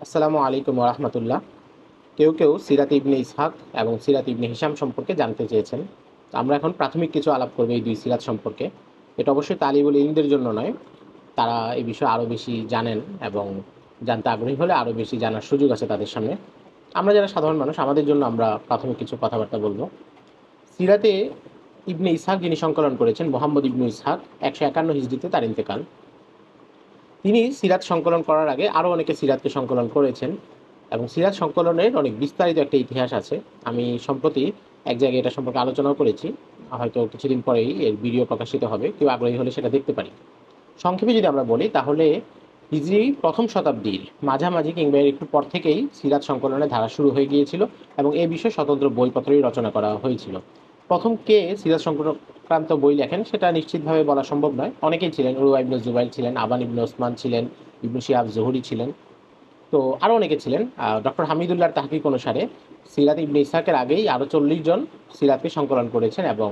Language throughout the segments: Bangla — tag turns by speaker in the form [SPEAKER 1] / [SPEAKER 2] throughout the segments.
[SPEAKER 1] আসসালামু আলাইকুম রহমতুল্লাহ। কেউ কেউ সিরাত ইবনে ইসহাক এবং সিরাত ইবনে হিশাম সম্পর্কে জানতে চেয়েছেন। তো আমরা এখন প্রাথমিক কিছু আলাপ করবো এই দুই সিরাত সম্পর্কে। এটা অবশ্যই তালিবুল ইলমদের জন্য নয়, তারা এই বিষয়ে আরও বেশি জানেন এবং জানতে আগ্রহী হলে আরও বেশি জানার সুযোগ আছে তাদের সামনে। আমরা যারা সাধারণ মানুষ, আমাদের জন্য আমরা প্রাথমিক কিছু কথাবার্তা বলবো। সিরাতে ইবনে ইসহাক যিনি সংকলন করেছেন, মোহাম্মদ ইবনে ইসহাক, 151 হিজরিতে তার ইন্তেকাল। তিনি সিরাত সংকলন করার আগে আরও অনেকে সিরাতকে সংকলন করেছেন এবং সিরাত সংকলনের অনেক বিস্তারিত একটা ইতিহাস আছে। আমি সম্প্রতি এক জায়গায় এটা সম্পর্কে আলোচনাও করেছি, হয়তো কিছুদিন পরেই এর ভিডিও প্রকাশিত হবে, কেউ আগ্রহী হলে সেটা দেখতে পারি। সংক্ষেপে যদি আমরা বলি তাহলে হিজরি প্রথম শতাব্দীর মাঝামাঝি কিংবা এর একটু পর থেকেই সিরাত সংকলনের ধারা শুরু হয়ে গিয়েছিল এবং এই বিষয়ে স্বতন্ত্র বইপত্রই রচনা করা হয়েছিল। প্রথম কে সিরাত সংক্রান্ত বই লেখেন সেটা নিশ্চিতভাবে বলা সম্ভব নয়। অনেকেই ছিলেন, উরওয়া ইবনে জুবাইর ছিলেন, আবান ইবনে ওসমান ছিলেন, ইবনে শিহাব জোহরি ছিলেন, তো আরও অনেকে ছিলেন। ডক্টর হামিদুল্লাহর তাহকিক অনুসারে সিরাত ইবনে ইসহাকের আগেই আরও 40 জন সিরাতকে সংকলন করেছেন এবং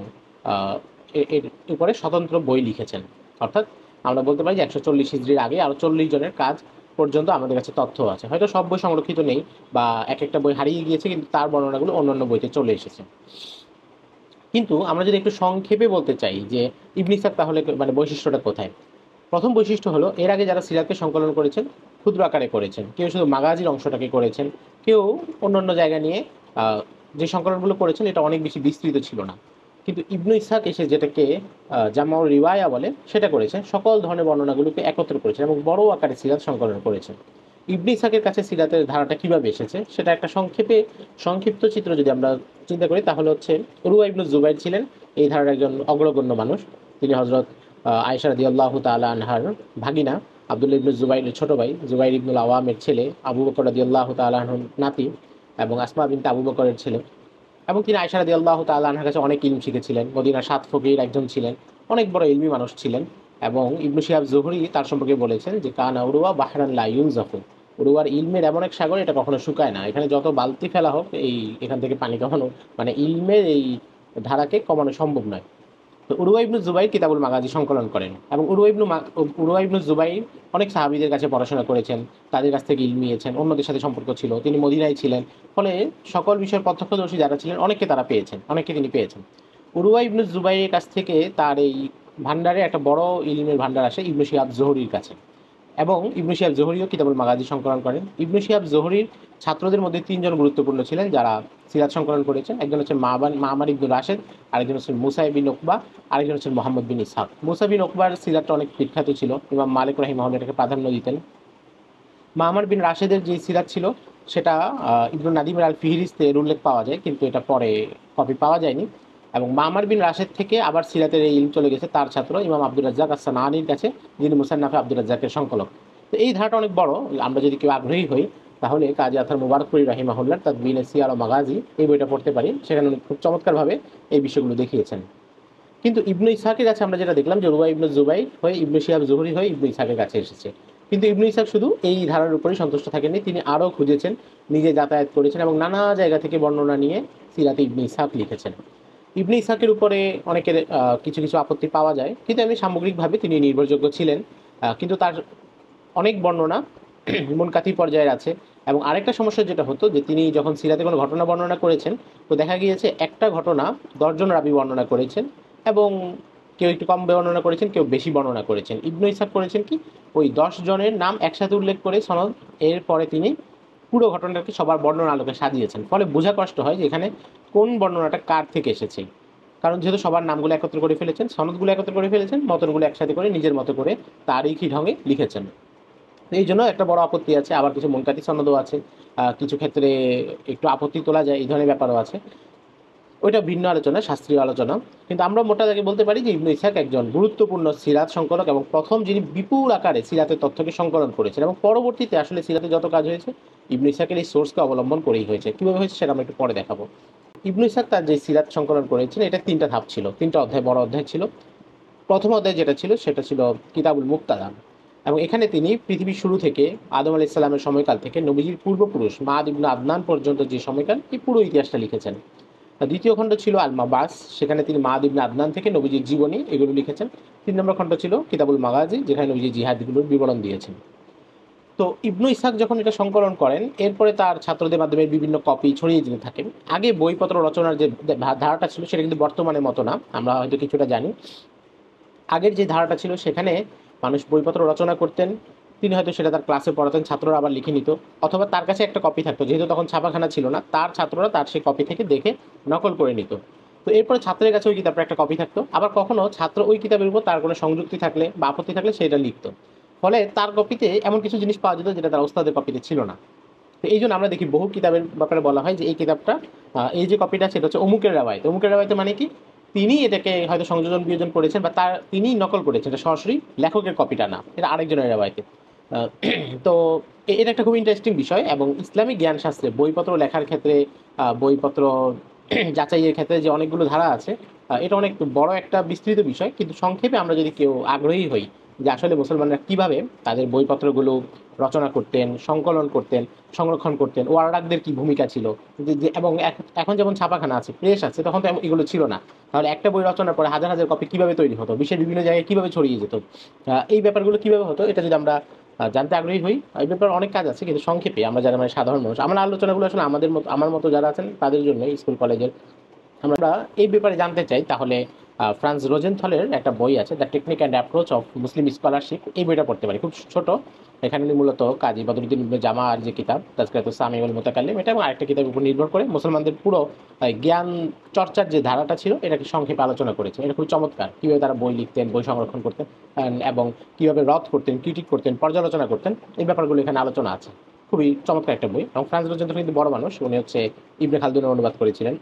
[SPEAKER 1] এর উপরে স্বতন্ত্র বই লিখেছেন। অর্থাৎ আমরা বলতে পারি যে 140 হিজড়ির আগে আরও 40 জনের কাজ পর্যন্ত আমাদের কাছে তথ্য আছে। হয়তো সব বই সংরক্ষিত নেই বা এক একটা বই হারিয়ে গিয়েছে, কিন্তু তার বর্ণনাগুলো অন্যান্য বইতে চলে এসেছে। কিন্তু আমরা যদি একটু সংক্ষেপে বলতে চাই যে ইবনে ইসহাক তাহলে মানে বৈশিষ্ট্যটা কোথায়। প্রথম বৈশিষ্ট্য হলো, এর আগে যারা সিরাতকে সংকলন করেছেন ক্ষুদ্র আকারে করেছেন, কেউ শুধু মাগাজির অংশটাকে করেছেন, কেউ অন্যান্য জায়গা নিয়ে যে সংকলনগুলো করেছেন এটা অনেক বেশি বিস্তৃত ছিল না। কিন্তু ইবনু ইসহাক এসে যেটাকে জামাউল রিওয়ায়া বলে সেটা করেছেন, সকল ধরনের বর্ণনাগুলোকে একত্র করেছেন এবং বড় আকারে সিরাত সংকলন করেছেন। ইবনে ইসহাকের কাছে সিরাতের ধারাটা কিভাবে এসেছে সেটা একটা সংক্ষিপ্ত চিত্র যদি আমরা চিন্তা করি তাহলে হচ্ছে, উরওয়া ইবনু জুবাইর ছিলেন এই ধারার একজন অগ্রগণ্য মানুষ। তিনি হজরত আয়েশা রাদিয়াল্লাহু তাআলা আনহার ভাগিনা, আব্দুল্লাহ ইবনু জুবাইরের ছোট ভাই, জুবাইর ইবনুল আওয়ামের ছেলে, আবু বকর রাদিয়াল্লাহু তাআলা আনহুর নাতি এবং আসমা বিনতে আবু বকরের ছেলে। এবং তিনি আয়েশা রাদিয়াল্লাহু তাআলা আনহার কাছে অনেক ইলম শিখেছিলেন। মদিনার 7 ফকির একজন ছিলেন, অনেক বড় ইলমি মানুষ ছিলেন। এবং ইবনু শিহাব জুহরি তার সম্পর্কে বলেছেন যে কানা উরওয়া বাহরান লা ইউনজাফু, উরওয়ার ইলমের এমন এক সাগর, এটা কখনো শুকায় না। এখানে যত বালতি ফেলা হোক এখান থেকে পানি কখনো, মানে ইলমের এই ধারাকে কমানো সম্ভব নয়। তো উরওয়া ইবনু জুবাইর কিতাবুল মাগাজি সংকলন করেন এবং উরওয়া ইবনু জুবাইর অনেক সাহাবীদের কাছে পড়াশোনা করেছেন, তাদের কাছ থেকে ইলম নিয়েছেন, অন্যদের সাথে সম্পর্ক ছিল, তিনি মদিনায় ছিলেন। ফলে সকল বিষয়ের প্রত্যক্ষদর্শী যারা ছিলেন অনেককে তিনি পেয়েছেন। উরওয়া ইবনু জুবাইরের কাছ থেকে তার এই ভান্ডারে একটা বড় ইলমের ভান্ডার আসে ইবনু শিহাব জোহরির কাছে। এবং ইবনু শিহাব জোহরিও কিতাবুল মাগাজি সংকলন করেন। ইবনু শিহাব জোহরির ছাত্রদের মধ্যে 3 জন গুরুত্বপূর্ণ ছিলেন যারা সিরাত সংকলন করেছেন। একজন হচ্ছে মামার ইবনুল রাশেদ, আরেকজন হচ্ছেন মুসা বিন উকবা, আরেকজন হচ্ছেন মোহাম্মদ বিন ইসহাক। মুসা বিন উকবার সিরাতটা অনেক বিখ্যাত ছিল, ইমাম মালিক রাহিমাহুল্লাহ এটাকে প্রাধান্য দিতেন। মামার বিন রাশেদের যে সিরাত ছিল সেটা ইবনুল নাদিমের আল ফিহরিস্তের উল্লেখ পাওয়া যায়, কিন্তু এটা পরে কপি পাওয়া যায়নি। এবং মামার বিন রাশেদ থেকে আবার সিরাতের এই ইলম চলে গেছে তার ছাত্র ইমাম আব্দুর রাজ্জাক আস-সানাআনীর কাছে, যিনি মুসান্নাফে আব্দুর রাজ্জাকের সংকলক। তো এই ধারাটা অনেক বড়। আমরা যদি কেউ আগ্রহী হই তাহলে কাজী আথার মুবারকপুরি রাহিমাহুল্লাহ তাদবিনে সিয়ার ও মাগাজি এই বইটা পড়তে পারি, সেখানে উনি খুব চমৎকারভাবে এই বিষয়গুলো দেখিয়েছেন। কিন্তু ইবনু ইসহাকের কাছে আমরা যেটা দেখলাম যে উরওয়া ইবনু জুবাইর হয়ে ইবনু শিহাব জুহরি হয়ে ইবনু ইসহাকের কাছে এসেছে। কিন্তু ইবনু ইসহাক শুধু এই ধারার উপরেই সন্তুষ্ট থাকেননি, তিনি আরও খুঁজেছেন, নিজে যাতায়াত করেছেন এবং নানা জায়গা থেকে বর্ণনা নিয়ে সিরাতে ইবনে ইসহাক লিখেছেন। ইবনে ইসহাকের উপরে অনেকের কিছু কিছু আপত্তি পাওয়া যায়, কিন্তু আমি সামগ্রিকভাবে তিনি নির্ভরযোগ্য ছিলেন। কিন্তু তার অনেক বর্ণনা মুনকাতি পর্যায়ের আছে। এবং আরেকটা সমস্যা যেটা হতো যে তিনি যখন সিরাতে কোনো ঘটনা বর্ণনা করেছেন, তো দেখা গিয়েছে একটা ঘটনা 10 জন রাবী বর্ণনা করেছেন এবং কেউ একটু কম বর্ণনা করেছেন, কেউ বেশি বর্ণনা করেছেন। ইবনু ইসহাক করেছেন কি, ওই 10 জনের নাম একসাথে উল্লেখ করে সনদ, এরপরে তিনি পুরো ঘটনাটাকে সবার বর্ণনা আলোকে সাজিয়েছেন। ফলে বোঝা কষ্ট হয় যে এখানে কোন বর্ণনাটা কার থেকে এসেছে, কারণ যেহেতু সবার নামগুলো একত্র করে ফেলেছেন, সনদগুলো একত্র করে ফেলেছেন, মতনগুলো একসাথে করে নিজের মতো করে তারিখি ঢঙে লিখেছেন। এই জন্য একটা বড় আপত্তি আছে। আবার কিছু মুনকাতি সনদও আছে, কিছু ক্ষেত্রে একটু আপত্তি তোলা যায়, এই ধরনের ব্যাপারও আছে। ওইটা ভিন্ন আলোচনা, শাস্ত্রীয় আলোচনা। কিন্তু আমরা মোটা দাগে বলতে পারি যে ইবনু ইসহাক একজন গুরুত্বপূর্ণ সিরাত সংকলক এবং প্রথম যিনি বিপুল আকারে সিরাতের তথ্যকে সংকলন করেছেন। এবং পরবর্তীতে আসলে সিরাতে যত কাজ হয়েছে ইবনু ইসহাকের এই সোর্সকে অবলম্বন করেই হয়েছে। কীভাবে হয়েছে সেটা আমরা একটু পরে দেখাবো। ইবনু ইসহাক তার যে সিরাত সংকলন করেছেন এটা 3টা ধাপ ছিল, 3টা অধ্যায়, বড় অধ্যায় ছিল। প্রথম অধ্যায় যেটা ছিল সেটা ছিল কিতাবুল মুক্তাদা, এবং এখানে তিনি পৃথিবীর শুরু থেকে আদম আলাইহিস সালামের সময়কাল থেকে নবীজির পূর্বপুরুষ মাদ ইবনে আদনান পর্যন্ত যে সময়কাল, এই পুরো ইতিহাসটা লিখেছেন। দ্বিতীয় খণ্ড ছিল আল মাবাস, সেখানে তিনি মাদ ইবনে আদনান থেকে নবীজির জীবনী এগুলো লিখেছেন। 3 নম্বর খণ্ড ছিল কিতাবুল মাগাজি, যেখানে নবীজির জিহাদগুলোর বিবরণ দিয়েছেন। তো ইবনু ইসহাক যখন এটা সংকলন করেন, এরপরে তার ছাত্রদের মাধ্যমে বিভিন্ন কপি ছড়িয়ে দিতে থাকেন। আগে বইপত্র রচনার যে ধারাটা ছিল সেটা কিন্তু বর্তমানের মতো না, আমরা হয়তো কিছুটা জানি। আগের যে ধারাটা ছিল সেখানে মানুষ বইপত্র রচনা করতেন, তিনি হয়তো সেটা তার ক্লাসে পড়াতেন, ছাত্ররা আবার লিখে নিত, অথবা তার কাছে একটা কপি থাকতো, যেহেতু তখন ছাপাখানা ছিল না, তার ছাত্ররা তার সেই কপি থেকে দেখে নকল করে নিত। তো এরপরে ছাত্রের কাছে ওই কিতাবটা একটা কপি থাকতো, আবার কখনো ছাত্র ওই কিতাবের উপর তার কোনো সংযুক্তি থাকলে বা আপত্তি থাকলে সেটা লিখতো। ফলে তার কপিতে এমন কিছু জিনিস পাওয়া যেত যেটা তার ওস্তাদের কপিতে ছিল না। তো এই জন্য আমরা দেখি বহু কিতাবের ব্যাপারে বলা হয় যে এই কিতাবটা, এই যে কপিটা সেটা হচ্ছে অমুকের রাওয়ায়েত। অমুকের রাওয়ায়েতে মানে কি, তিনি এটাকে হয়তো সংযোজন বিয়োজন করেছেন বা তিনিই নকল করেছেন, এটা সরাসরি লেখকের কপিটা না, এটা আরেকজনের রাওয়ায়েতে। তো এটা একটা খুব ইন্টারেস্টিং বিষয়। এবং ইসলামিক জ্ঞান শাস্ত্রে বইপত্র লেখার ক্ষেত্রে, বইপত্র যাচাইয়ের ক্ষেত্রে যে অনেকগুলো ধারা আছে, এটা অনেক বড় একটা বিস্তৃত বিষয়। কিন্তু সংক্ষেপে আমরা যদি কেউ আগ্রহী হই যে আসলে মুসলমানরা কিভাবে তাদের বইপত্রগুলো রচনা করতেন, সংকলন করতেন, সংরক্ষণ করতেন, ওয়ারাকদের কি ভূমিকা ছিল, এবং এখন যেমন ছাপাখানা আছে, প্রেস আছে, তখন তো এগুলো ছিল না। তাহলে একটা বই রচনার পরে হাজার হাজার কপি কিভাবে তৈরি হতো, বিশ্বের বিভিন্ন জায়গায় কিভাবে ছড়িয়ে যেত, এই ব্যাপারগুলো কিভাবে হতো, এটা যদি আমরা জানতে আগ্রহী হই। এই ব্যাপারে অনেক কাজ আছে, কিন্তু সংক্ষেপে আমরা যারা মানে সাধারণ মানুষ, আমার আলোচনাগুলো আসলে আমার মতো যারা আছেন তাদের জন্য, স্কুল কলেজের, আমরা এই ব্যাপারে জানতে চাই, তাহলে ফ্রান্স রোজেনথলের একটা বই আছে, the technique and approach of Muslim scholarship, এই বইটা পড়তে পারি, খুব ছোট। এখানে মূলত কাজী বদরুদ্দিন ইবনে জামার যে কিতাব তাজকিরাত সামিউল মুতাকাল্লিম, এটা এবং আরেকটা কিতাবের উপর নির্ভর করে মুসলমানদের পুরো জ্ঞান চর্চার যে ধারাটা ছিল এটাকে সংক্ষেপে আলোচনা করেছে। এটা খুব চমৎকার, কীভাবে তারা বই লিখতেন, বই সংরক্ষণ করতেন, এবং কীভাবে রদ করতেন, ক্রিটিক করতেন, পর্যালোচনা করতেন, এই ব্যাপারগুলো এখানে আলোচনা আছে। খুবই চমৎকার একটা বই। এবং ফ্রান্স রোজেনথল কিন্তু বড় মানুষ, উনি হচ্ছে ইবনে খালদুনের অনুবাদ করেছিলেন।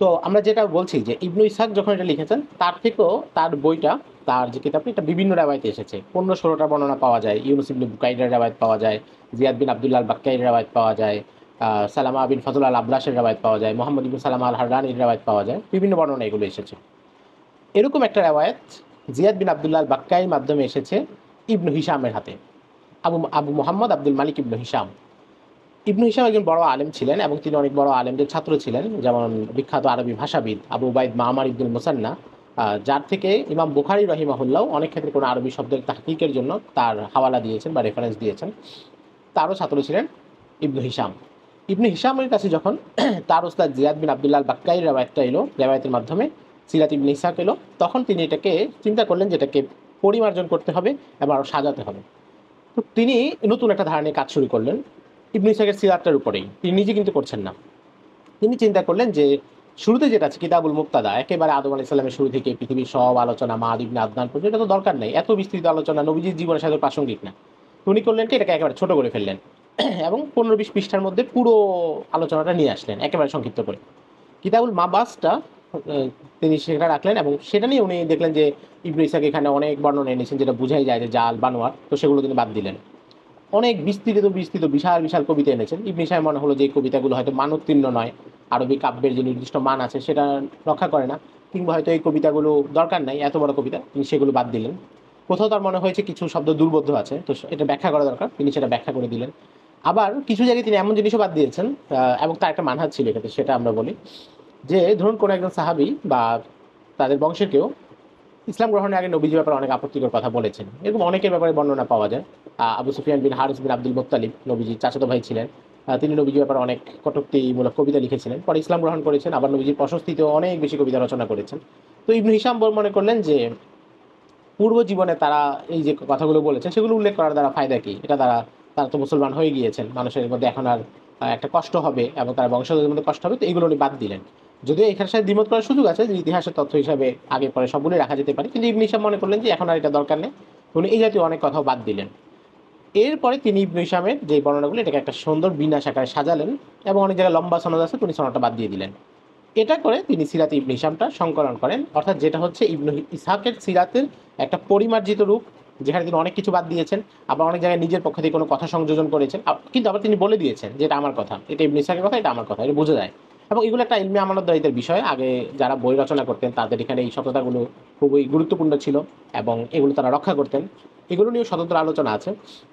[SPEAKER 1] তো আমরা যেটা বলছি যে ইবনু ইসহাক যখন এটা লিখেছেন, তার থেকেও তার বইটা, তার যে কিতাবটা, এটা বিভিন্ন রেওয়ায়েতে এসেছে। 15-16টা বর্ণনা পাওয়া যায়, ইউনুস ইবনে বুকাইরের রেওয়ায়েত পাওয়া যায়, জিয়াদ বিন আব্দুল্লাহ আল বাক্কাইর রেওয়ায়েত পাওয়া যায়, সালামা বিন ফজল আল আবরাসের রেওয়ায়েত পাওয়া যায়, মোহাম্মদ ইবনে সালামা আল হাররানির রেওয়ায়েত পাওয়া যায়, বিভিন্ন বর্ণনা এগুলো এসেছে। এরকম একটা রেওয়ায়েত জিয়াদ বিন আব্দুল্লাহ আল বাক্কাইর মাধ্যমে এসেছে ইবনু হিশামের হাতে, আবু আবু মোহাম্মদ আব্দুল মালিক ইবনু হিশাম। ইবনু হিশাম একজন বড় আলেম ছিলেন এবং তিনি অনেক বড় আলেমদের ছাত্র ছিলেন, যেমন বিখ্যাত আরবি ভাষাবিদ আবু উবাইদ মামার ইবনুল মুসান্না, যার থেকে ইমাম বুখারী রহিমাহুল্লাহ অনেক ক্ষেত্রে কোনো আরবি শব্দের তাহকিকের জন্য তার হাওয়ালা দিয়েছেন বা রেফারেন্স দিয়েছেন। তারও ছাত্র ছিলেন ইবনু হিশাম। ইবনু হিশামের কাছে যখন তার ওস্তাদ জিয়াদ বিন আব্দুল্লাহ আল বাক্কাইর রেওয়ায়েতটা এলো, রেওয়ায়েতের মাধ্যমে সিরাত ইবনে ইসহাক এলো, তখন তিনি এটাকে চিন্তা করলেন যে এটাকে পরিমার্জন করতে হবে এবং আরও সাজাতে হবে। তো তিনি নতুন একটা ধারণায় কাজ শুরু করলেন ইবনে ইসহাকের সিরাতটার উপরেই। তিনি নিজে কিন্তু করছেন না, তিনি চিন্তা করলেন যে শুরুতে যেটা আছে কিতাবুল মুক্তাদা, একেবারে আদম আলাইহিস সালামের শুরু থেকে পৃথিবীর সব আলোচনা মাদ ইবনে আদনান পর্যন্ত, এটা তো দরকার নেই, এত বিস্তৃত আলোচনা নবীজির জীবনের সাথে প্রাসঙ্গিক না। তো উনি করলেন কি, এটাকে একেবারে ছোট করে ফেললেন এবং 15-20 পৃষ্ঠার মধ্যে পুরো আলোচনাটা নিয়ে আসলেন একেবারে সংক্ষিপ্ত করে। কিতাবুল মাবাসটা তিনি সেটা রাখলেন এবং সেটা নিয়ে উনি দেখলেন যে ইবনে ইসহাক এখানে অনেক বর্ণনা এনেছেন যেটা বুঝাই যায় যে জাল বানোয়ার, তো সেগুলো তিনি বাদ দিলেন। অনেক বিস্তৃত বিস্তৃত বিশাল বিশাল কবিতা এনেছেন। ইবনে ইসহাক মনে হলো যে এই কবিতাগুলো হয়তো মানোত্তীর্ণ নয়, আরবি কাব্যের যে নির্দিষ্ট মান আছে সেটা রক্ষা করে না, কিংবা হয়তো এই কবিতাগুলো দরকার নাই, এত বড় কবিতা, তিনি সেগুলো বাদ দিলেন। কোথাও তার মনে হয়েছে কিছু শব্দ দুর্বোধ্য আছে, তো এটা ব্যাখ্যা করা দরকার, তিনি সেটা ব্যাখ্যা করে দিলেন। আবার কিছু জায়গায় তিনি এমন জিনিসও বাদ দিয়েছেন, এবং তার একটা মানহাজ ছিল এক্ষেত্রে, সেটা আমরা বলি যে ধরুন কোনো একজন সাহাবী বা তাদের বংশের কেউ ইসলাম গ্রহণের আগে নবীজির ব্যাপারে অনেক আপত্তিকর কথা বলেছেন, এরকম অনেকের ব্যাপারে বর্ণনা পাওয়া যায়। আবু সুফিয়ান বিন হারিস বিন আব্দুল মুত্তালিব নবীজির চাচাতো ভাই ছিলেন, তিনি নবীজির ব্যাপারে অনেক কটূক্তিমূলক কবিতা লিখেছিলেন, পরে ইসলাম গ্রহণ করেছেন, আবার নবীজির প্রশস্তিতেও অনেক বেশি কবিতা রচনা করেছেন। তো ইবনু হিশাম মনে করলেন যে পূর্ব জীবনে তারা এই যে কথাগুলো বলেছেন সেগুলো উল্লেখ করার দ্বারা ফায়দা কি, এটা দ্বারা তারা তো মুসলমান হয়ে গিয়েছেন, মানুষের মধ্যে এখন আর একটা কষ্ট হবে এবং তার বংশধরদের মধ্যে কষ্ট হবে, তো এগুলো উনি বাদ দিলেন। যদিও এখানে সাথে দ্বিমত করার সুযোগ আছে, যে ইতিহাসের তথ্য হিসাবে আগে পরে সবগুলোই রাখা যেতে পারে, কিন্তু ইবনে হিশাম মনে করলেন যে এখন আর এটা দরকার নেই, উনি এই জাতীয় অনেক কথাও বাদ দিলেন। এরপরে তিনি ইবনে হিশামের যে বর্ণনাগুলো এটাকে একটা সুন্দর বিন্যাস আকারে সাজালেন এবং অনেক জায়গায় লম্বা সনদ আছে, তিনি সনদটা বাদ দিয়ে দিলেন। এটা করে তিনি সিরাতে ইবনে হিশামটা সংকলন করেন, অর্থাৎ যেটা হচ্ছে ইবনে ইসহাকের সিরাতের একটা পরিমার্জিত রূপ, যেখানে তিনি অনেক কিছু বাদ দিয়েছেন, আবার অনেক জায়গায় নিজের পক্ষ থেকে কোনো কথা সংযোজন করেছেন, কিন্তু আবার তিনি বলে দিয়েছেন যে এটা আমার কথা, এটা ইবনে ইসহাকের কথা, এটা আমার কথা, এটা বোঝা যায়। এবং এগুলো একটা ইলমে আমানতদারিতার বিষয়, আগে যারা বই রচনা করতেন তাদের এখানে এই সততাগুলো খুবই গুরুত্বপূর্ণ ছিল এবং এগুলো তারা রক্ষা করতেন। এগুলো নিয়েও স্বতন্ত্র আলোচনা আছে,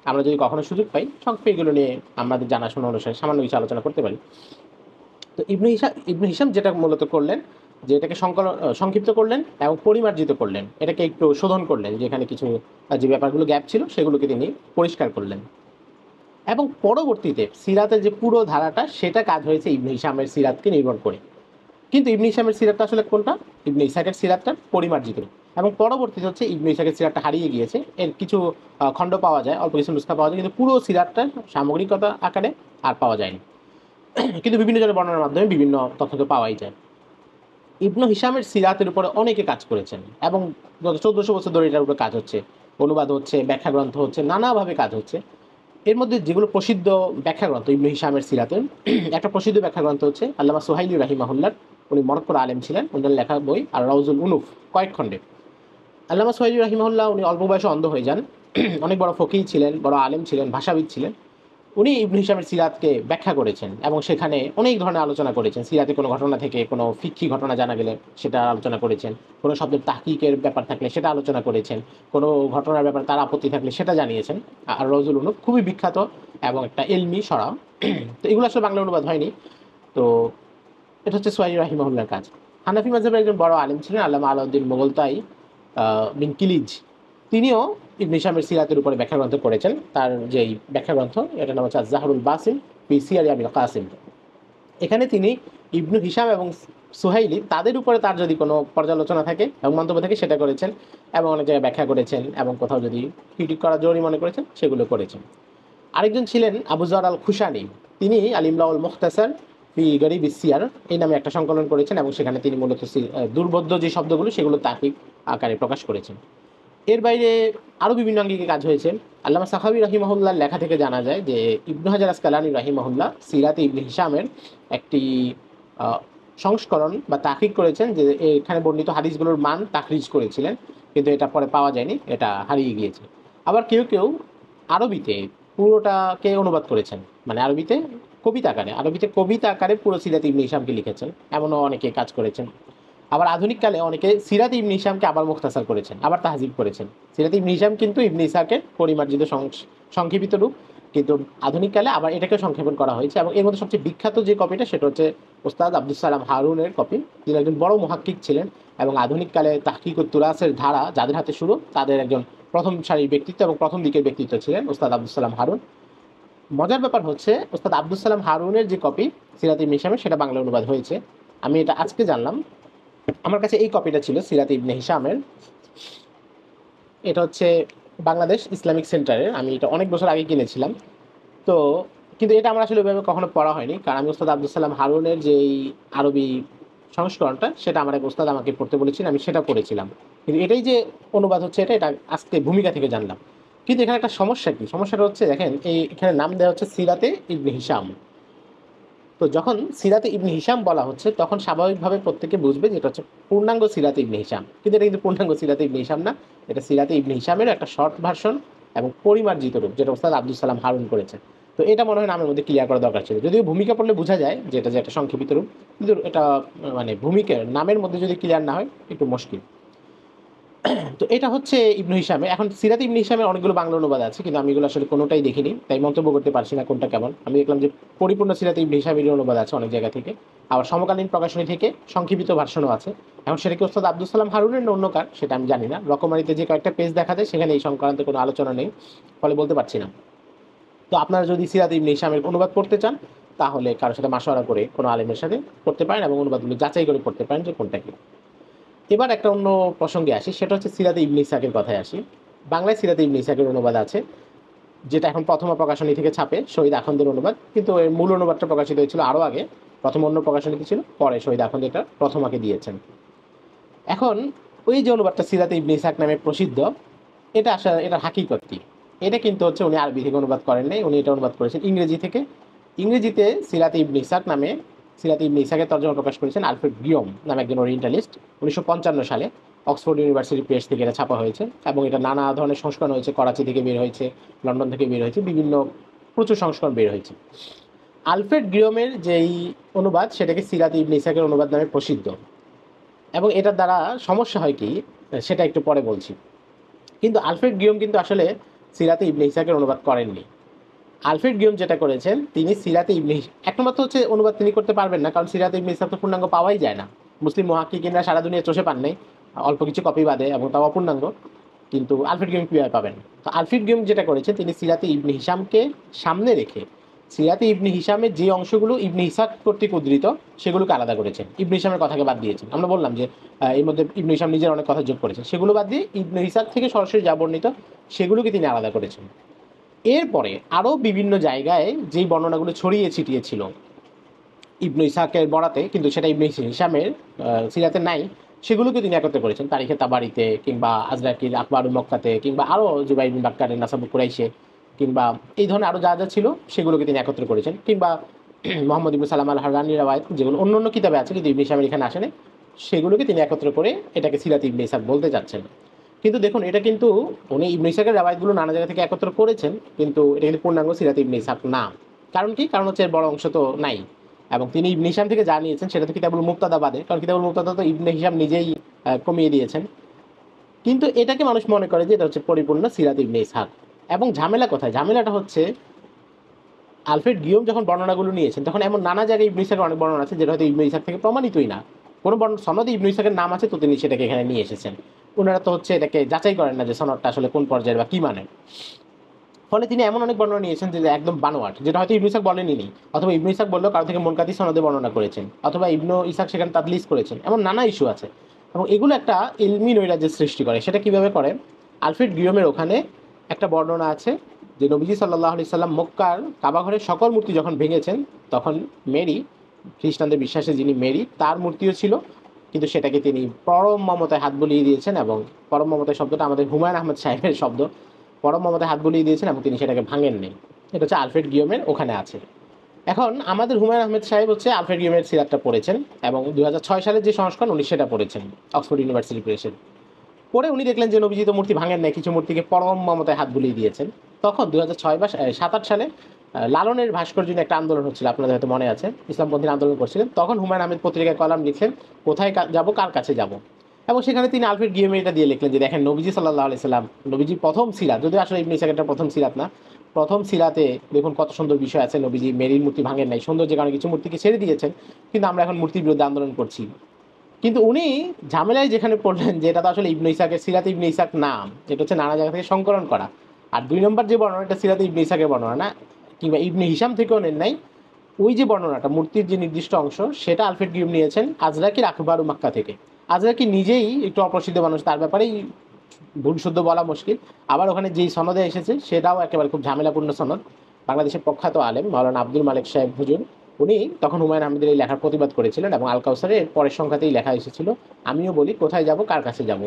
[SPEAKER 1] আমরা যদি কখনো সুযোগ পাই সংক্ষেপে এগুলো নিয়ে আমাদের জানাশোনা অনুসারে সামান্য কিছু আলোচনা করতে পারি। তো ইবনে হিশাম যেটা মূলত করলেন, যে এটাকে সংক্ষিপ্ত করলেন এবং পরিমার্জিত করলেন, এটাকে একটু শোধন করলেন, যেখানে কিছু যে ব্যাপারগুলো গ্যাপ ছিল সেগুলোকে তিনি পরিষ্কার করলেন। এবং পরবর্তীতে সিরাতের যে পুরো ধারাটা সেটা কাজ হয়েছে ইবনে হিশামের সিরাতকে নির্ভর করে। কিন্তু ইবনে হিশামের সিরাতটা আসলে কোনটা? ইবনে ইসহাকের সিরাতটা পরিমার্জিত। এবং পরবর্তীতে হচ্ছে ইবনে ইসহাকের সিরাতটা হারিয়ে গিয়েছে, এর কিছু খণ্ড পাওয়া যায়, অল্প কিছু নুসখা পাওয়া যায়, কিন্তু পুরো সিরাতটা সামগ্রিকতা আকারে আর পাওয়া যায়নি। কিন্তু বিভিন্ন জনের বর্ণনার মাধ্যমে বিভিন্ন তথ্য তো পাওয়াই যায়। ইবনে হিশামের সিরাতের উপরে অনেকে কাজ করেছেন এবং গত 1400 বছর ধরে এটার উপরে কাজ হচ্ছে, অনুবাদ হচ্ছে, ব্যাখ্যা গ্রন্থ হচ্ছে, নানাভাবে কাজ হচ্ছে। এর মধ্যে যেগুলো প্রসিদ্ধ ব্যাখ্যা গ্রন্থ ইবনে হিশামের সিরাতের, একটা প্রসিদ্ধ ব্যাখ্যা গ্রন্থ হচ্ছে আল্লামা সুহাইলি রাহিমাহুল্লাহ, উনি মরক্কোর আলেম ছিলেন, ওনার লেখা বই আর রাউজুল উনুফ কয়েক খণ্ডে। আল্লামা সুহাইলি রাহিমাহুল্লাহ উনি অল্প বয়সে অন্ধ হয়ে যান, অনেক বড় ফকিহ ছিলেন, বড় আলেম ছিলেন, ভাষাবিদ ছিলেন। উনি ইবনে হিশামের সিরাতকে ব্যাখ্যা করেছেন এবং সেখানে অনেক ধরনের আলোচনা করেছেন। সিরাতে কোনো ঘটনা থেকে কোনো ফিক্কি ঘটনা জানা গেলে সেটা আলোচনা করেছেন, কোনো শব্দের তাহকিকের ব্যাপার থাকলে সেটা আলোচনা করেছেন, কোনো ঘটনার ব্যাপারে তার আপত্তি থাকলে সেটা জানিয়েছেন। আর রজুল উনুফ খুবই বিখ্যাত এবং একটা এলমি সরা। তো এগুলো আসলে বাংলা অনুবাদ হয়নি। তো এটা হচ্ছে সোহাইলি রাহিমাহুল্লাহর কাজ। হানাফি মাযহাবের একজন বড় আলেম ছিলেন আল্লামা আলাউদ্দিন মোগলতাই বিন কিলিজ, তিনিও ইবনে হিশামের সিরাতের উপরে ব্যাখ্যা গ্রন্থ করেছেন। তার যেই ব্যাখ্যা গ্রন্থ এটার নাম হচ্ছে আয-যাহরুল বাসিম ফি সিয়ারি আবিল কাসিম। এখানে তিনি ইবনে হিশাম এবং সুহাইলি তাদের উপরে তার যদি কোনো পর্যালোচনা থাকে এবং মন্তব্য থাকে সেটা করেছেন, এবং অনেক জায়গায় ব্যাখ্যা করেছেন, এবং কোথাও যদি ক্রিটিক করা জরুরি মনে করেছেন সেগুলো করেছেন। আরেকজন ছিলেন আবু যর আল খুশানি, তিনি আল ইমলাউল মুখতাসার ফি গরিব সিয়ার এই নামে একটা সংকলন করেছেন এবং সেখানে তিনি মূলত দুর্বোধ্য যে শব্দগুলো সেগুলো তাহকিক আকারে প্রকাশ করেছেন। এর বাইরে আরও বিভিন্ন আঙ্গিকে কাজ হয়েছে। আল্লামা সাখাবী রাহিমাহুল্লাহর লেখা থেকে জানা যায় যে ইবনু হাজার আসকালানী রাহিমাহুল্লাহ সিরাতে ইবনে হিশামের একটি আহ, সংস্করণ বা তাহকিক করেছেন, যে এখানে বর্ণিত হাদিসগুলোর মান তাখরিজ করেছিলেন, কিন্তু এটা পরে পাওয়া যায়নি, এটা হারিয়ে গিয়েছে। আবার কেউ কেউ আরবিতে পুরোটাকে অনুবাদ করেছেন, মানে আরবিতে কবিতা আকারে পুরো সিরাত ইবনে হিশামকে লিখেছেন, এমনও অনেকে কাজ করেছেন। আবার আধুনিককালে অনেকে সিরাত ইবনে হিশামকে আবার মুখতাসার করেছেন, আবার তাহজিব করেছেন। সিরাত ইবনে হিশাম কিন্তু ইবনে ইসহাকের পরিমার্জিত সংক্ষেপিত রূপ, কিন্তু আধুনিককালে আবার এটাকে সংক্ষেপণ করা হয়েছে। এবং এর মধ্যে সবচেয়ে বিখ্যাত যে কপিটা সেটা হচ্ছে ওস্তাদ আব্দুস সালাম হারুনের কপি, যিনি একজন বড় মুহাক্কিক ছিলেন এবং আধুনিককালে তাহকিক ও তুরাসের ধারা যাদের হাতে শুরু তাদের একজন প্রথম সারির ব্যক্তিত্ব এবং প্রথম দিকের ব্যক্তিত্ব ছিলেন ওস্তাদ আব্দুস সালাম হারুন। মজার ব্যাপার হচ্ছে ওস্তাদ আব্দুস সালাম হারুনের যে কপি সিরাত ইবনে হিশামের সেটা বাংলা অনুবাদ হয়েছে, আমি এটা আজকে জানলাম। আমার কাছে এই কপিটা ছিল সিরাত ইবনে হিশামের, এটা হচ্ছে বাংলাদেশ ইসলামিক সেন্টারের, আমি এটা অনেক বছর আগে কিনেছিলাম। তো কিন্তু এটা আমার আসলে ওইভাবে কখনো পড়া হয়নি, কারণ আমি ওস্তাদ আব্দুল সালাম হারুনের যেই আরবি সংস্করণটা সেটা আমার এক ওস্তাদ আমাকে পড়তে বলেছিলেন, আমি সেটা পড়েছিলাম। কিন্তু এটাই যে অনুবাদ হচ্ছে এটা আজকে ভূমিকা থেকে জানলাম। কিন্তু এখানে একটা সমস্যা কি, সমস্যাটা হচ্ছে দেখেন এই এখানে নাম দেওয়া হচ্ছে সিরাতে ইবনে হিশাম। তো যখন সিরাতে ইবনে হিশাম বলা হচ্ছে তখন স্বাভাবিকভাবে প্রত্যেকে বুঝবে যে এটা হচ্ছে পূর্ণাঙ্গ সিরাতে ইবনে হিশাম, কিন্তু এটা কিন্তু পূর্ণাঙ্গ সিরাতে ইবনে হিশাম না, এটা সিরাতে ইবনে হিশামের একটা শর্ট ভার্সন এবং পরিমার্জিত রূপ, যেটা ওস্তাদ আব্দুল সালাম হারুন করেছে। তো এটা মনে হয় নামের মধ্যে ক্লিয়ার করা দরকার ছিল, যদিও ভূমিকা পড়লে বোঝা যায় যে এটা যে একটা সংক্ষেপিত রূপ, কিন্তু এটা মানে ভূমিকার নামের মধ্যে যদি ক্লিয়ার না হয় একটু মুশকিল। তো এটা হচ্ছে ইবনে হিশামের। এখন সিরাত ইবনে হিশামের অনেকগুলো বাংলা অনুবাদ আছে, কিন্তু আমি এগুলো আসলে কোনোটাই দেখিনি, তাই মন্তব্য করতে পারছি না কোনটা কেমন। আমি দেখলাম যে পরিপূর্ণ সিরাত ইবনে হিশামের অনুবাদ আছে অনেক জায়গা থেকে, আবার সমকালীন প্রকাশনী থেকে সংক্ষিপ্ত ভার্সনও আছে। এখন সেটা কি ওস্তাদ আব্দুল সালাম হারুনের না অন্য কার সেটা আমি জানি না। রকমারিতে যে কয়েকটা পেজ দেখা যায় সেখানে এই সংক্রান্ত কোনো আলোচনা নেই, ফলে বলতে পারছি না। তো আপনারা যদি সিরাত ইবনে হিশামের অনুবাদ পড়তে চান তাহলে কারোর সাথে মাশওয়ারা করে কোনো আলেমের সাথে পড়তে পারেন এবং অনুবাদগুলো যাচাই করে পড়তে পারেন যে কোনটা কি। এবার একটা অন্য প্রসঙ্গে আসি, সেটা হচ্ছে সিরাতে ইবনে ইসহাকের কথায় আসি। বাংলায় সিরাতে ইবনে ইসহাকের অনুবাদ আছে, যেটা এখন প্রথমা প্রকাশনী থেকে ছাপে, শহীদ আখন্দের অনুবাদ, কিন্তু এর মূল অনুবাদটা প্রকাশিত হয়েছিল আরও আগে, প্রথম অন্য প্রকাশনীতে ছিল, পরে শহীদ আখন্দ এটা প্রথমাকে দিয়েছেন। এখন ওই যে অনুবাদটা সিরাতে ইবনে ইসহাক নামে প্রসিদ্ধ, এটা আসলে এটার হাকিকত কি, এটা কিন্তু হচ্ছে উনি আরবি থেকে অনুবাদ করেন নাই, উনি এটা অনুবাদ করেছেন ইংরেজি থেকে। ইংরেজিতে সিরাতে ইবনে ইসহাক নামে সিরাতে ইবনে ইসহাকের তর্জমা প্রকাশ করেছেন আলফ্রেড গিয়ম নামে একজন ওরিয়েন্টালিস্ট 1955 সালে। অক্সফোর্ড ইউনিভার্সিটি প্রেস থেকে এটা ছাপা হয়েছে এবং এটা নানা ধরনের সংস্করণ হয়েছে, করাচি থেকে বের হয়েছে, লন্ডন থেকে বের হয়েছে, বিভিন্ন প্রচুর সংস্করণ বের হয়েছে। আলফ্রেড গিয়মের যেই অনুবাদ সেটাকে সিরাতে ইবনে ইসহাকের অনুবাদ নামে প্রসিদ্ধ, এবং এটার দ্বারা সমস্যা হয় কি সেটা একটু পরে বলছি। কিন্তু আলফ্রেড গিয়ম কিন্তু আসলে সিরাতে ইবনে ইসহাকের অনুবাদ করেননি। আলফ্রেড গিয়ম যেটা করেছেন তিনি সিরাতে ইবনে এক নম্বর তো হচ্ছে অনুবাদ তিনি করতে পারবেন না, কারণ সিরাতে ইবনে ইসহাক তো পূর্ণাঙ্গ পাওয়াই যায় না, মুসলিম মুহাক্কিকিনরা সারা দুনিয়া চষে পান নাই, অল্প কিছু কপি বাদে, এবং তাও অপূর্ণাঙ্গ। কিন্তু আলফ্রেড গিউম কীভাবে পাবেন? তো আলফ্রেড গিউম যেটা করেছেন, তিনি সিরাতে ইবনে হিশামকে সামনে রেখে সিরাতে ইবনে হিশামের যে অংশগুলো ইবনে ইসাক কর্তৃক উদ্ধৃত সেগুলোকে আলাদা করেছেন, ইবনে হিশামের কথাকে বাদ দিয়েছেন। আমরা বললাম যে এর মধ্যে ইবনে হিশাম নিজের অনেক কথা যোগ করেছেন, সেগুলো বাদ দিয়ে ইবনে ইসাক থেকে সরাসরি যা বর্ণিত সেগুলোকে তিনি আলাদা করেছেন। এরপরে আরও বিভিন্ন জায়গায় যেই বর্ণনাগুলো ছড়িয়ে ছিটিয়ে ছিল ইবনে ইসাকের বরাতে, কিন্তু সেটা ইবনে হিশামের সিরাতে নাই, সেগুলোকে তিনি একত্র করেছেন তারিখে তাবারিতে, কিংবা আজরাকির আখবারু মক্কাতে, কিংবা আরও জুবাই বিন বাক্কারের নাসাবু কুরাইশে, কিংবা এই ধরনের আরও যা যা ছিল সেগুলোকে তিনি একত্র করেছেন। কিংবা মোহাম্মদ ইবনে সালাম আল হারানি রাওয়ায়াত, যেগুলো অন্য অন্য কিতাবে আছে কিন্তু ইবনে হিশামের এখানে আসেনি, সেগুলোকে তিনি একত্র করে এটাকে সিরাত ইবনে ইসাক বলতে চাচ্ছেন। কিন্তু দেখুন, এটা কিন্তু উনি ইবনে ইসাকের রাওয়ায়াতগুলো নানা জায়গা থেকে একত্র করেছেন, কিন্তু এটা কিন্তু পূর্ণাঙ্গ সিরাত ইবনে ইসাক না। কারণ কি? কারণ হচ্ছে এর বড় অংশ তো নাই, এবং তিনি ইবনে হিশাম থেকে যা নিয়েছেন সেটা তো কিতাবুল মুক্তাদা বাদে, কারণ কিতাবুল মুক্তাদা তো ইবনে হিশাম নিজেই কমিয়ে দিয়েছেন। কিন্তু এটাকে মানুষ মনে করে যে এটা হচ্ছে পরিপূর্ণ সিরাত ইবনে ইসহাক। এবং ঝামেলা কোথায়? ঝামেলাটা হচ্ছে আলফ্রেড গিওম যখন বর্ণনাগুলো নিয়েছেন তখন এমন নানা জায়গায় ইবনে ইসহাকের অনেক বর্ণনা আছে যেটা হয়তো ইবনে ইসহাক থেকে প্রমাণিতই না। কোনো সনদে ইবনে ইসহাকের নাম আছে তো তিনি সেটাকে এখানে নিয়ে এসেছেন। ওনারা তো হচ্ছে এটাকে যাচাই করেন না যে সনদটা আসলে কোন পর্যায়ের বা কি মানের। ফলে তিনি এমন অনেক বর্ণনা নিয়েছেন যে একদম বানোয়াট, যেটা হয়তো ইবনে ইসহাক বলেনি, অথবা ইবনে ইসহাক বললেও কারো থেকে মুনকাতি সনদে বর্ণনা করেছেন, অথবা ইবনে ইসহাক সেখানে তাদলিস করেছেন। এমন নানা ইস্যু আছে, এবং এগুলো একটা ইলমি নৈরাজ্যের সৃষ্টি করে। সেটা কিভাবে করে? আলফ্রেড গিওমের ওখানে একটা বর্ণনা আছে যে নবীজি সাল্লাল্লাহু আলাইহি সাল্লাম মক্কার কাবাঘরের সকল মূর্তি যখন ভেঙেছেন তখন মেরি, খ্রিস্টানদের বিশ্বাসে যিনি মেরি, তার মূর্তিও ছিল, কিন্তু সেটাকে তিনি পরম মমতায় হাত বুলিয়ে দিয়েছেন। এবং পরম মমতায় শব্দটা আমাদের হুমায়ুন আহমেদ সাহেবের শব্দ। পরম মমতায় হাত বুলিয়ে দিয়েছেন এবং তিনি সেটাকে ভাঙেননি। এটা হচ্ছে আলফ্রেড গিওমের ওখানে আছে। এখন আমাদের হুমায়ুন আহমেদ সাহেব হচ্ছে আলফ্রেড গিওমের সিরাতটা পড়েছেন, এবং 2006 সালের যে সংস্করণ উনি সেটা পড়েছেন অক্সফোর্ড ইউনিভার্সিটি প্রেসের। পরে উনি দেখলেন যে নবীজি তো মূর্তি ভাঙেন নাই, কিছু মূর্তিকে পরম মমতায় হাত বুলিয়ে দিয়েছেন। তখন 2006 বা 7-8 সালে লালনের ভাস্কর্য নিয়ে একটা আন্দোলন হচ্ছিল, আপনাদের হয়তো মনে আছে, ইসলামপন্থী আন্দোলন করছিলেন। তখন হুমায়ুন আহমেদ পত্রিকায় কলাম লিখলেন কোথায় যাব, কার কাছে যাব, এবং সেখানে তিনি আলফ্রেড গিওমে এটা দিয়ে লিখলেন যে দেখেন নবীজি সাল্লাল্লাহু আলাইহি সাল্লাম, নবীজি প্রথম সিরাত, যদিও আসলে ইবনে ইসহাকের প্রথম সিরাত না, প্রথম সিরাতে দেখুন কত সুন্দর বিষয় আছে। নবীজি মেরির মূর্তি ভাঙেন নাই, সুন্দর যে কারণে কিছু মূর্তিকে ছেড়ে দিয়েছেন, কিন্তু আমরা এখন মূর্তির বিরুদ্ধে আন্দোলন করছি। কিন্তু উনি ঝামেলায় যেখানে পড়লেন যে এটা তো আসলে ইবনে ইসহাকের সিরাতে ইবনে ইসহাক নাম, এটা হচ্ছে নানা জায়গা থেকে সংকলন করা। আর 2 নম্বর যে বর্ণনাটা সিরাতে ইবনে ইসহাকের বর্ণনা না, কিংবা ইবনে হিশাম থেকেও নেন নাই। ওই যে বর্ণনাটা মূর্তির যে নির্দিষ্ট অংশ সেটা আলফ্রেড গিউম নিয়েছেন আজরাকির আখবারু মাক্কা থেকে। আজরাকি নিজেই একটু অপ্রসিদ্ধ মানুষ, তার ব্যাপারেই ভুল শুদ্ধ বলা মুশকিল। আবার ওখানে যেই সনদে এসেছে সেটাও একেবারে খুব ঝামেলাপূর্ণ সনদ। বাংলাদেশের প্রখ্যাত আলেম মাওলানা আব্দুল মালিক সাহেব হুজুর, উনি তখন হুমায়ুন আহমেদের এই লেখার প্রতিবাদ করেছিলেন, এবং আল কাউসারের পরের সংখ্যাতেই লেখা এসেছিল আমিও বলি কোথায় যাব, কার কাছে যাব,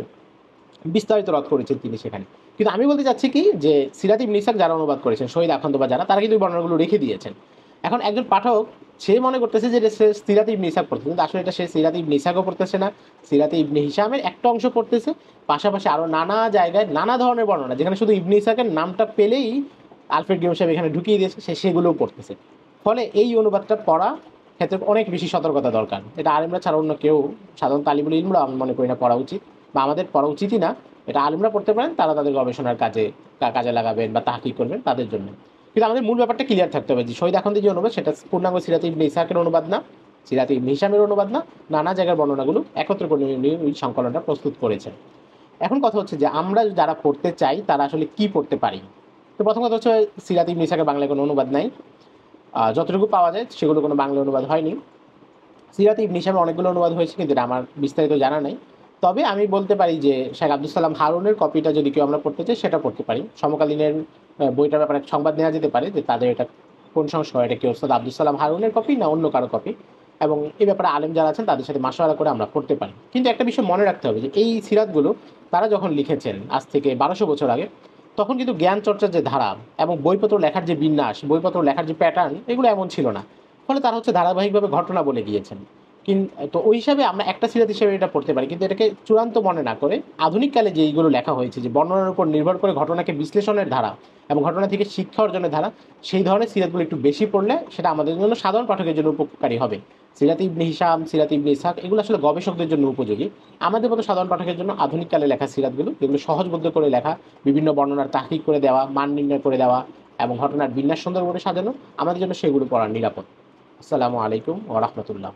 [SPEAKER 1] বিস্তারিত রদ করেছেন তিনি সেখানে। কিন্তু আমি বলতে চাচ্ছি কি, যে সিরাত ইবনে ইসহাক যারা অনুবাদ করেছেন, শহীদ আখন্দ বা যারা, তারা কিন্তু এই বর্ণনাগুলো রেখে দিয়েছেন। এখন একজন পাঠক সে মনে করতেছে যে সে সিরাত ইবনে ইসহাক পড়তেছে, কিন্তু আসলে এটা সে সিরাত ইবনে ইসহাকও পড়তেছে না, সিরাতে ইবনে হিশামের একটা অংশ পড়তেছে, পাশাপাশি আরও নানা জায়গায় নানা ধরনের বর্ণনা যেখানে শুধু ইবনে ইসহাকের নামটা পেলেই আলফ্রেড গিউম সাহেব এখানে ঢুকিয়ে দিয়েছে, সে সেগুলোও পড়তেছে। ফলে এই অনুবাদটা পড়া ক্ষেত্রে অনেক বেশি সতর্কতা দরকার। এটা আলেমরা ছাড়া অন্য কেউ, সাধারণ তালিবুল ইলমরা আমি মনে করি না পড়া উচিত, বা আমাদের পড়া উচিতই না। এটা আলেমরা পড়তে পারেন, তারা তাদের গবেষণার কাজে লাগাবেন বা তাহকিক করবেন তাদের জন্য। কিন্তু আমাদের মূল ব্যাপারটা ক্লিয়ার থাকতে হবে যে শহীদ আখন্দের যে অনুবাদ সেটা পূর্ণাঙ্গ সিরাতে ইবনে ইসহাকের অনুবাদ না, সিরাতে ইবনে হিশামের অনুবাদ না, নানা জায়গার বর্ণনাগুলো একত্র করে নিয়ে ওই সংকলনটা প্রস্তুত করেছেন। এখন কথা হচ্ছে যে আমরা যারা পড়তে চাই তারা আসলে কি পড়তে পারি। তো প্রথম কথা হচ্ছে সিরাতে ইবনে ইসহাকের বাংলায় কোনো অনুবাদ নাই, যতটুকু পাওয়া যায় সেগুলো কোনো বাংলা অনুবাদ হয়নি। সিরাতে ইবনে হিশামের অনেকগুলো অনুবাদ হয়েছে, কিন্তু এটা আমার বিস্তারিত জানা নাই। তবে আমি বলতে পারি যে শেখ আব্দুল সালাম হারুনের কপিটা যদি কেউ আমরা পড়তে চাই সেটা পড়তে পারি। সমকালীনের বইটার ব্যাপারে সংবাদ নেওয়া যেতে পারে যে তাদের এটা কোন সংস্করণ, এটা কি ওস্তাদ আব্দুল সালাম হারুনের কপি না অন্য কারো কপি, এবং এই ব্যাপারে আলেম যারা আছেন তাদের সাথে মাশওয়ারা করে আমরা পড়তে পারি। কিন্তু একটা বিষয় মনে রাখতে হবে যে এই সিরাতগুলো তারা যখন লিখেছেন আজ থেকে 1200 বছর আগে, তখন কিন্তু জ্ঞান চর্চার যে ধারা এবং বইপত্র লেখার যে বিন্যাস, বইপত্র লেখার যে প্যাটার্ন, এগুলো এমন ছিল না। ফলে তারা হচ্ছে ধারাবাহিকভাবে ঘটনা বলে গিয়েছেন। তো ওই হিসাবে আমরা একটা সিরাত হিসেবে এটা পড়তে পারি, কিন্তু এটাকে চূড়ান্ত মনে না করে আধুনিককালে যে এইগুলো লেখা হয়েছে যে বর্ণনার উপর নির্ভর করে ঘটনাকে বিশ্লেষণের ধারা এবং ঘটনা থেকে শিক্ষা অর্জনের ধারা, সেই ধরনের সিরাতগুলো একটু বেশি পড়লে সেটা আমাদের জন্য সাধারণ পাঠকের জন্য উপকারী হবে। সিরাত ইবনে হিশাম, সিরাত ইবনে ইসহাক এগুলো আসলে গবেষকদের জন্য উপযোগী। আমাদের মতো সাধারণ পাঠকের জন্য আধুনিককালে লেখা সিরাতগুলো, যেগুলো সহজবোধ্য করে লেখা, বিভিন্ন বর্ণনার তাহকিক করে দেওয়া, মান নির্ণয় করে দেওয়া এবং ঘটনার বিন্যাস সুন্দর করে সাজানো, আমাদের জন্য সেগুলো পড়া নিরাপদ। আসসালামু আলাইকুম ওয়া রাহমাতুল্লাহ।